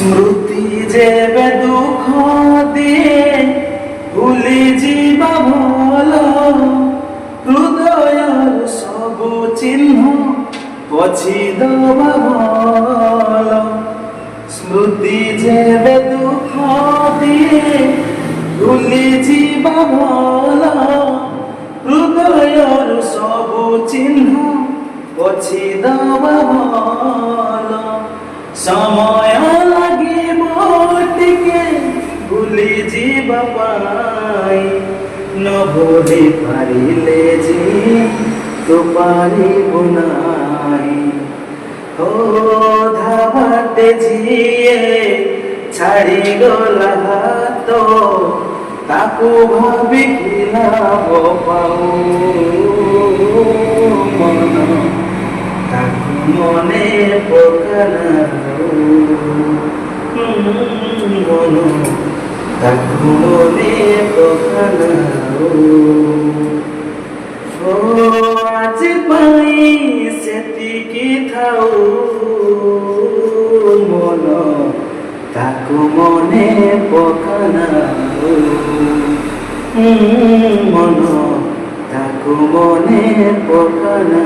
স্মৃতি যেবে দুঃখ দিয়ে ভুলি ଯିବା ଭଲ ହୃଦୟର ସବୁ ଚିହ୍ନ ପୋଛିଦବା ଭଲ ସ୍ମୃତି ଯେବେ ଦୁଃଖ ଦିଏ ଭୁଲି ଯିବା ଭଲ ହୃଦୟର ସବୁ ଚିହ୍ନ ପୋଛିଦବା ଭଲ ସମୟ লাগিব ଟିକେ ভুলি ଯିବା ପାଇଁ ନ ଭୁଲି ପାରିଲେ ଯେ ତୁ ପାରିବୁ ନାହିଁ ଧାବାଟେ ଯିଏ ଛାଡ଼ିଗଲା ହାତ ତାକୁ ଭାବିକି ଲାଭ ପାଉ ମନ ତାକୁ ମନେ ପକାନା মন তাকু মনে পকানা ও আজ পাই সেতিকি থাও মন তাকু মনে পকানা মন তাকু মনে পকানা